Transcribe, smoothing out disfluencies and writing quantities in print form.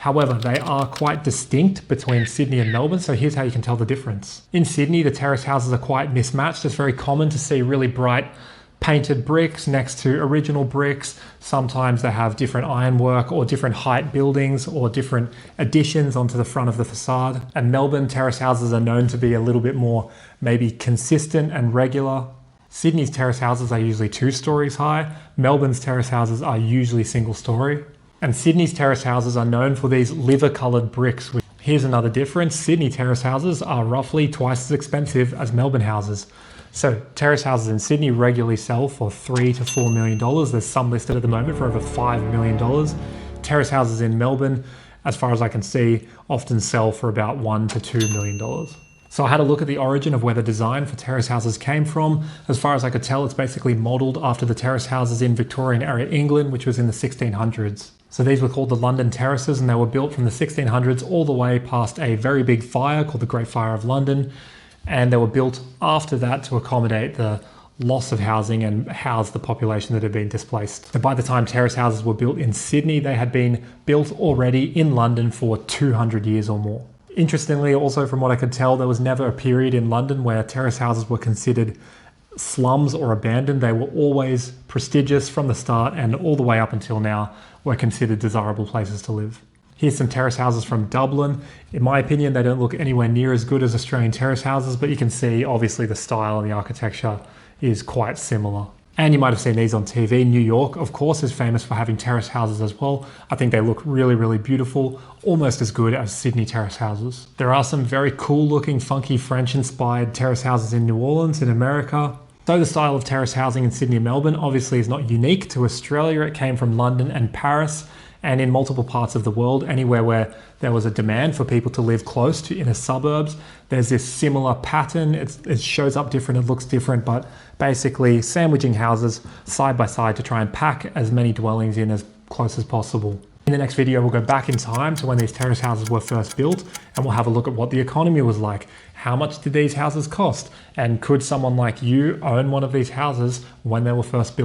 However, they are quite distinct between Sydney and Melbourne, so here's how you can tell the difference. In Sydney, the terrace houses are quite mismatched. It's very common to see really bright painted bricks next to original bricks. Sometimes they have different ironwork or different height buildings or different additions onto the front of the facade. And Melbourne terrace houses are known to be a little bit more maybe consistent and regular. Sydney's terrace houses are usually 2 stories high. Melbourne's terrace houses are usually single story. And Sydney's terrace houses are known for these liver-coloured bricks. Here's another difference. Sydney terrace houses are roughly twice as expensive as Melbourne houses. So terrace houses in Sydney regularly sell for $3 to $4 million. There's some listed at the moment for over $5 million. Terrace houses in Melbourne, as far as I can see, often sell for about $1 to $2 million. So I had a look at the origin of where the design for terrace houses came from. As far as I could tell, it's basically modelled after the terrace houses in Victorian era England, which was in the 1600s. So these were called the London terraces, and they were built from the 1600s all the way past a very big fire called the Great Fire of London. And they were built after that to accommodate the loss of housing and house the population that had been displaced. So by the time terrace houses were built in Sydney, they had been built already in London for 200 years or more. Interestingly, also from what I could tell, there was never a period in London where terrace houses were considered slums or abandoned. They were always prestigious from the start, and all the way up until now were considered desirable places to live. Here's some terrace houses from Dublin. In my opinion, they don't look anywhere near as good as Australian terrace houses, but you can see obviously the style and the architecture is quite similar. And you might have seen these on TV. New York, of course, is famous for having terrace houses as well. I think they look really, really beautiful, almost as good as Sydney terrace houses. There are some very cool looking, funky French-inspired terrace houses in New Orleans in America. So the style of terrace housing in Sydney and Melbourne obviously is not unique to Australia. It came from London and Paris, and in multiple parts of the world, anywhere where there was a demand for people to live close to inner suburbs, there's this similar pattern. It shows up different, it looks different, but basically sandwiching houses side by side to try and pack as many dwellings in as close as possible. In the next video, we'll go back in time to when these terrace houses were first built, and we'll have a look at what the economy was like. How much did these houses cost? And could someone like you own one of these houses when they were first built?